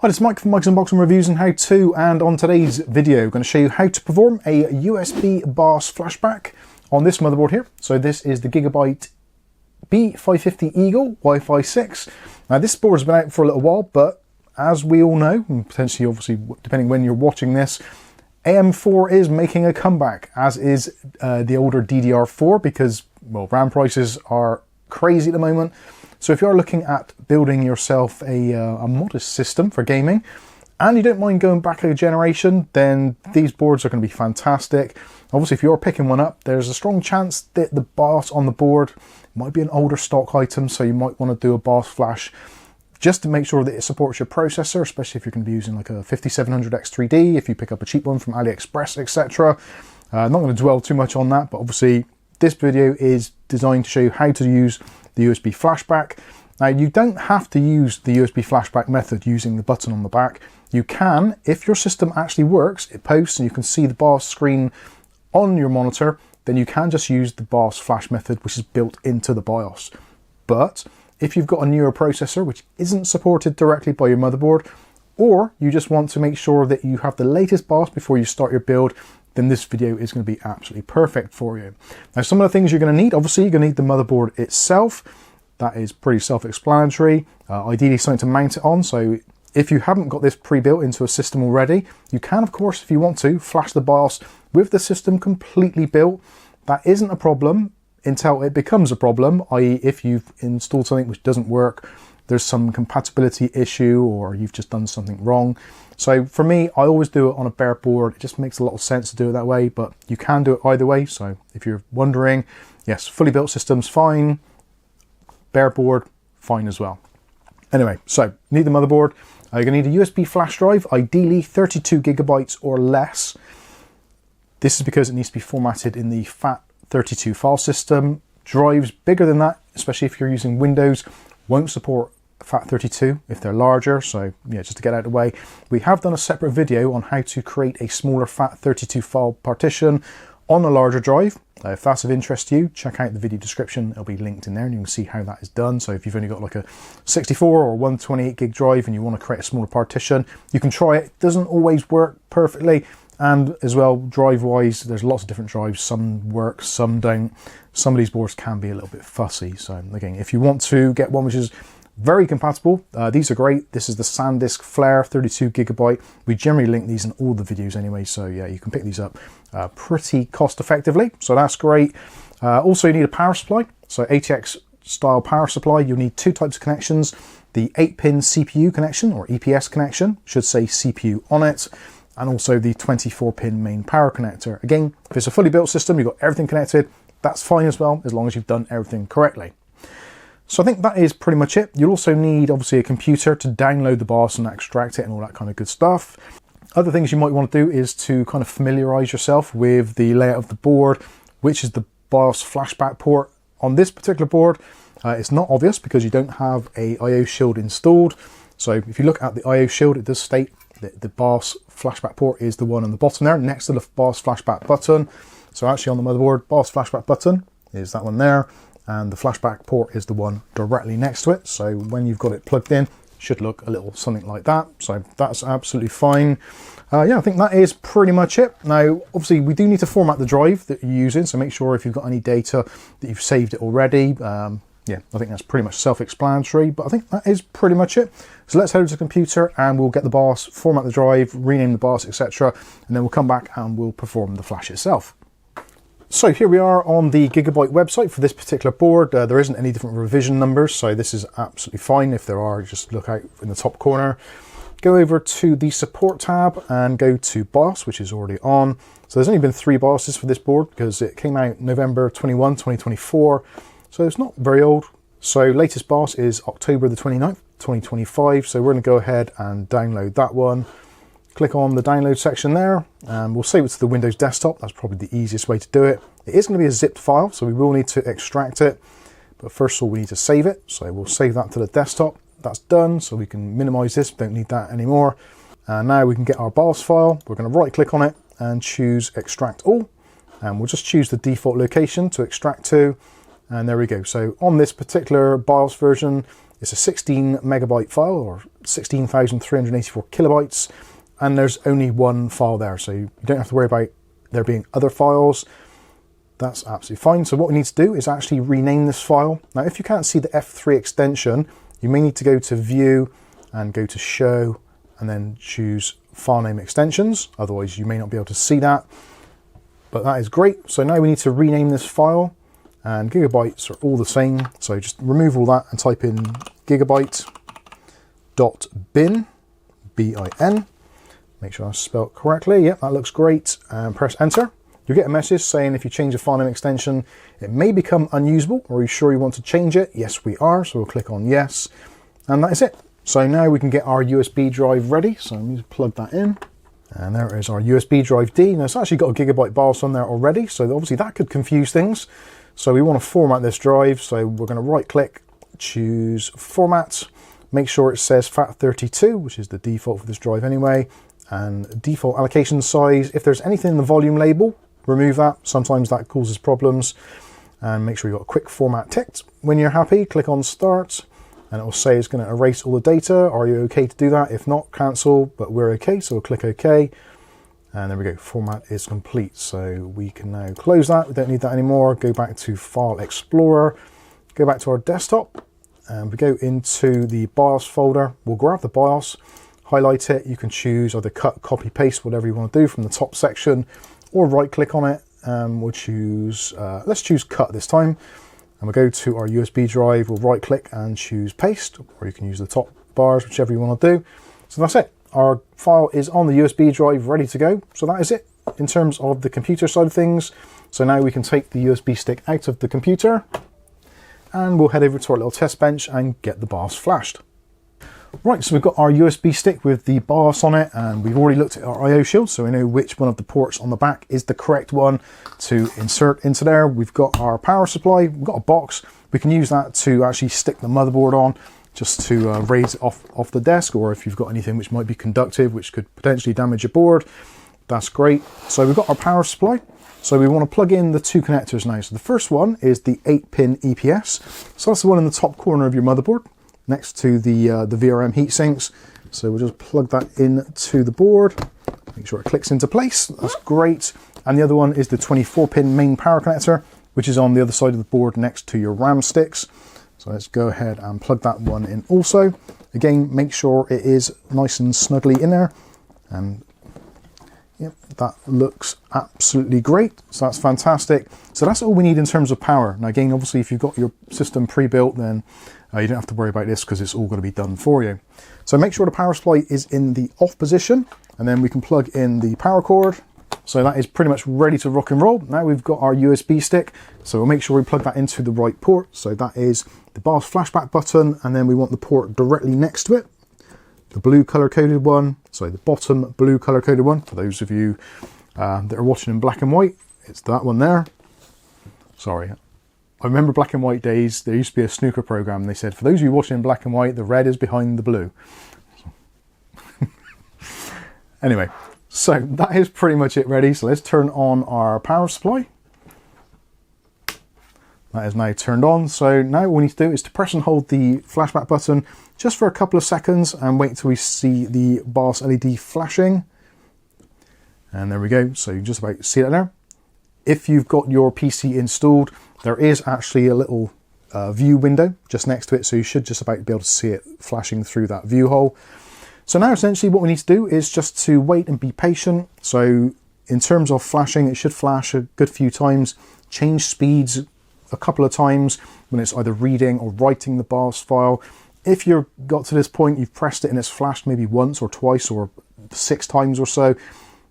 Hi, this is Mike from Mike's Unboxing Reviews and How To, and on today's video I'm going to show you how to perform a USB BIOS flashback on this motherboard here. So this is the Gigabyte B550 Eagle Wi-Fi 6. Now this board has been out for a little while, but as we all know, and potentially obviously depending when you're watching this, AM4 is making a comeback, as is the older DDR4, because, well, RAM prices are crazy at the moment. So if you're looking at building yourself a modest system for gaming, and you don't mind going back a generation, then these boards are going to be fantastic. Obviously, if you're picking one up, there's a strong chance that the BIOS on the board might be an older stock item, so you might want to do a BIOS flash just to make sure that it supports your processor, especially if you're going to be using like a 5700X3D, if you pick up a cheap one from AliExpress, etc. I'm not going to dwell too much on that, but obviously this video is designed to show you how to use the USB flashback. Now, you don't have to use the USB flashback method using the button on the back. You can, if your system actually works, it posts and you can see the BIOS screen on your monitor, then you can just use the BIOS flash method, which is built into the BIOS. But if you've got a newer processor which isn't supported directly by your motherboard, or you just want to make sure that you have the latest BIOS before you start your build, then this video is going to be absolutely perfect for you. Now, some of the things you're going to need, obviously you're going to need the motherboard itself. That is pretty self-explanatory. Ideally something to mount it on. So if you haven't got this pre-built into a system already, you can, of course, if you want to, flash the BIOS with the system completely built. That isn't a problem until it becomes a problem, i.e. if you've installed something which doesn't work, there's some compatibility issue, or you've just done something wrong. So for me, I always do it on a bare board. It just makes a lot of sense to do it that way, but you can do it either way. So if you're wondering, yes, fully built systems, fine. Bare board, fine as well. Anyway, so you need the motherboard. You're going to need a USB flash drive, ideally 32 gigabytes or less. This is because it needs to be formatted in the FAT32 file system. Drives bigger than that, especially if you're using Windows, won't support FAT32 if they're larger. So yeah, just to get out of the way, we have done a separate video on how to create a smaller FAT32 file partition on a larger drive. If that's of interest to you, check out the video description. It'll be linked in there and you can see how that is done. So if you've only got like a 64 or 128 gig drive and you want to create a smaller partition, you can try it. It doesn't always work perfectly. And as well, drive wise, there's lots of different drives. Some work, some don't. Some of these boards can be a little bit fussy. So again, if you want to get one which is very compatible, these are great. This is the SanDisk Flare 32 gigabyte. We generally link these in all the videos anyway. So yeah, you can pick these up pretty cost effectively. So that's great. Also, you need a power supply. So ATX style power supply. You'll need two types of connections. The 8-pin CPU connection, or EPS connection, should say CPU on it. And also the 24-pin main power connector. Again, if it's a fully built system, you've got everything connected, that's fine as well, as long as you've done everything correctly. So I think that is pretty much it. You'll also need, obviously, a computer to download the BIOS and extract it and all that kind of good stuff. Other things you might want to do is to kind of familiarize yourself with the layout of the board, which is the BIOS flashback port. On this particular board, it's not obvious because you don't have a I/O shield installed. So if you look at the I/O shield, it does state that the BIOS flashback port is the one on the bottom there, next to the BIOS flashback button. So actually on the motherboard, BIOS flashback button is that one there, and the flashback port is the one directly next to it. So when you've got it plugged in, it should look a little something like that. So that's absolutely fine. Yeah, I think that is pretty much it. Now, obviously, we do need to format the drive that you're using, so make sure if you've got any data that you've saved it already. Yeah, I think that's pretty much self-explanatory, but I think that is pretty much it. So let's head to the computer and we'll get the BIOS, format the drive, rename the BIOS, etc. And then we'll come back and we'll perform the flash itself. So here we are on the Gigabyte website for this particular board. There isn't any different revision numbers, so this is absolutely fine. If there are, just look out in the top corner. Go over to the support tab and go to BIOS, which is already on. So there's only been 3 BIOSes for this board because it came out November 21, 2024. So it's not very old. So latest BIOS is October the 29th, 2025. So we're going to go ahead and download that one. Click on the download section there and we'll save it to the Windows desktop. That's probably the easiest way to do it. It is going to be a zipped file, so we will need to extract it. But first of all, we need to save it. So we'll save that to the desktop. That's done. So we can minimize this. Don't need that anymore. And now we can get our BIOS file. We're going to right click on it and choose extract all. And we'll just choose the default location to extract to. And there we go. So on this particular BIOS version, It's a 16 megabyte file, or 16,384 kilobytes, and there's only one file there, so you don't have to worry about there being other files. That's absolutely fine. So what we need to do is actually rename this file. Now, if you can't see the F3 extension, you may need to go to View and go to Show, and then choose File Name Extensions. Otherwise, you may not be able to see that. But that is great. So now we need to rename this file, and gigabytes are all the same. So just remove all that and type in GIGABYTE.bin, B-I-N. Make sure I spelled correctly. Yep, that looks great. And press Enter. You'll get a message saying if you change the file name extension, it may become unusable. Are you sure you want to change it? Yes, we are. So we'll click on yes. And that is it. So now we can get our USB drive ready. So I'm going to plug that in. And there is our USB drive D. Now it's actually got a Gigabyte BIOS on there already. So obviously that could confuse things. So we want to format this drive. So we're going to right click, choose Format. Make sure it says FAT32, which is the default for this drive anyway. And default allocation size. If there's anything in the volume label, remove that. Sometimes that causes problems. And make sure you've got quick format ticked. When you're happy, click on Start, and it will say it's going to erase all the data. Are you okay to do that? If not, cancel, but we're okay, so we'll click OK. And there we go, format is complete. So we can now close that. We don't need that anymore. Go back to File Explorer, go back to our desktop, and we go into the BIOS folder. We'll grab the BIOS, highlight it. You can choose either cut, copy, paste, whatever you want to do from the top section, or right click on it. We'll choose, let's choose cut this time. And we'll go to our USB drive, we'll right click and choose paste, or you can use the top bars, whichever you want to do. So that's it. Our file is on the USB drive, ready to go. So that is it in terms of the computer side of things. So now we can take the USB stick out of the computer, and we'll head over to our little test bench and get the BIOS flashed. Right, so we've got our USB stick with the BIOS on it, and we've already looked at our I/O shield, so we know which one of the ports on the back is the correct one to insert into there. We've got our power supply, we've got a box. We can use that to actually stick the motherboard on, just to raise it off the desk, or if you've got anything which might be conductive, which could potentially damage your board, that's great. So we've got our power supply. So we want to plug in the two connectors now. So the first one is the 8-pin EPS. So that's the one in the top corner of your motherboard, next to the VRM heat sinks. So we'll just plug that into the board, make sure it clicks into place. That's great. And the other one is the 24-pin main power connector, which is on the other side of the board next to your RAM sticks. So let's go ahead and plug that one in also. Again, make sure it is nice and snugly in there. And yep, that looks absolutely great. So that's fantastic. So that's all we need in terms of power. Now again, obviously if you've got your system pre-built, then you don't have to worry about this because it's all going to be done for you. So make sure the power supply is in the off position, and then we can plug in the power cord. So that is pretty much ready to rock and roll. Now we've got our USB stick, so we'll make sure we plug that into the right port. So that is the BIOS flashback button, and then we want the port directly next to it. The blue color coded one, so the bottom blue color coded one. For those of you that are watching in black and white, it's that one there. Sorry. I remember black and white days. There used to be a snooker program. And they said, for those of you watching in black and white, the red is behind the blue. Anyway, so that is pretty much it ready. So let's turn on our power supply. That is now turned on. So now what we need to do is to press and hold the flashback button just for a couple of seconds and wait till we see the BIOS LED flashing. And there we go. So you can just about see that there. If you've got your PC installed, there is actually a little view window just next to it, so you should just about be able to see it flashing through that view hole. So now essentially what we need to do is just to wait and be patient. So in terms of flashing, it should flash a good few times. Change speeds a couple of times when it's either reading or writing the BIOS file. If you've got to this point, you've pressed it and it's flashed maybe once or twice or 6 times or so,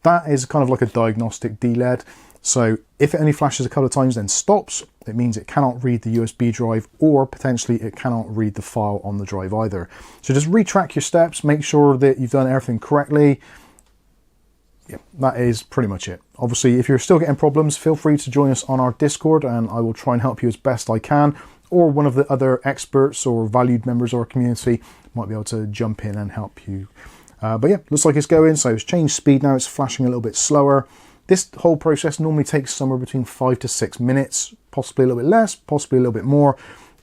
that is kind of like a diagnostic D-LED. So if it only flashes a couple of times then stops, it means it cannot read the USB drive, or potentially it cannot read the file on the drive either. So just retrack your steps, make sure that you've done everything correctly. Yeah, that is pretty much it. Obviously, if you're still getting problems, feel free to join us on our Discord and I will try and help you as best I can, or one of the other experts or valued members of our community might be able to jump in and help you. But yeah, looks like it's going. So it's changed speed now, it's flashing a little bit slower. This whole process normally takes somewhere between 5 to 6 minutes, possibly a little bit less, possibly a little bit more.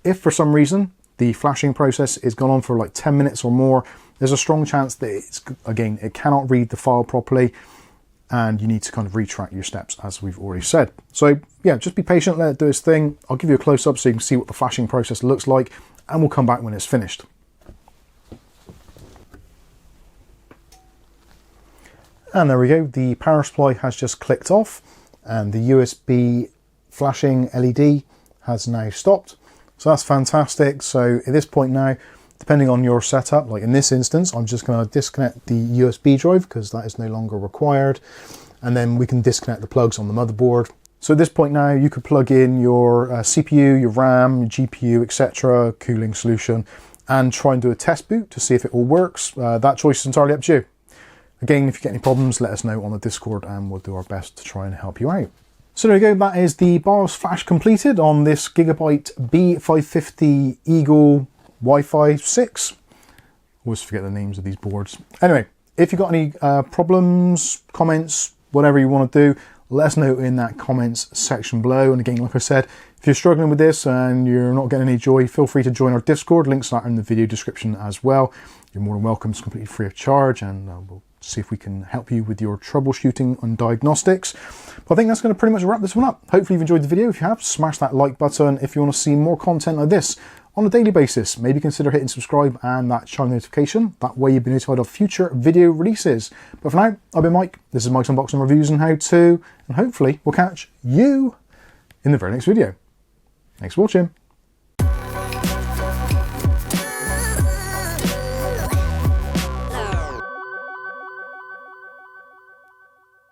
If for some reason the flashing process is gone on for like 10 minutes or more, there's a strong chance that it cannot read the file properly, and you need to kind of retract your steps, as we've already said. So yeah, just be patient, let it do its thing. I'll give you a close-up so you can see what the flashing process looks like, and we'll come back when it's finished. And there we go, the power supply has just clicked off, and the USB flashing LED has now stopped. So that's fantastic. So at this point now, depending on your setup, like in this instance, I'm just going to disconnect the USB drive because that is no longer required. And then we can disconnect the plugs on the motherboard. So at this point now, you could plug in your CPU, your RAM, your GPU, etc., cooling solution, and try and do a test boot to see if it all works. That choice is entirely up to you. Again, if you get any problems, let us know on the Discord and we'll do our best to try and help you out. So there we go, that is the BIOS flash completed on this Gigabyte B550 Eagle Wi-Fi 6. Always forget the names of these boards. Anyway, if you've got any problems, comments, whatever you want to do, let us know in that comments section below. And again, like I said, if you're struggling with this and you're not getting any joy, feel free to join our Discord. Links are in the video description as well. You're more than welcome. It's completely free of charge, and we'll see if we can help you with your troubleshooting and diagnostics. But I think that's going to pretty much wrap this one up. Hopefully you've enjoyed the video. If you have, smash that like button. If you want to see more content like this on a daily basis, maybe consider hitting subscribe and that chime notification. That way you'll be notified of future video releases. But for now, I've been Mike. This is Mike's Unboxing Reviews and How To, and hopefully we'll catch you in the very next video. Thanks for watching.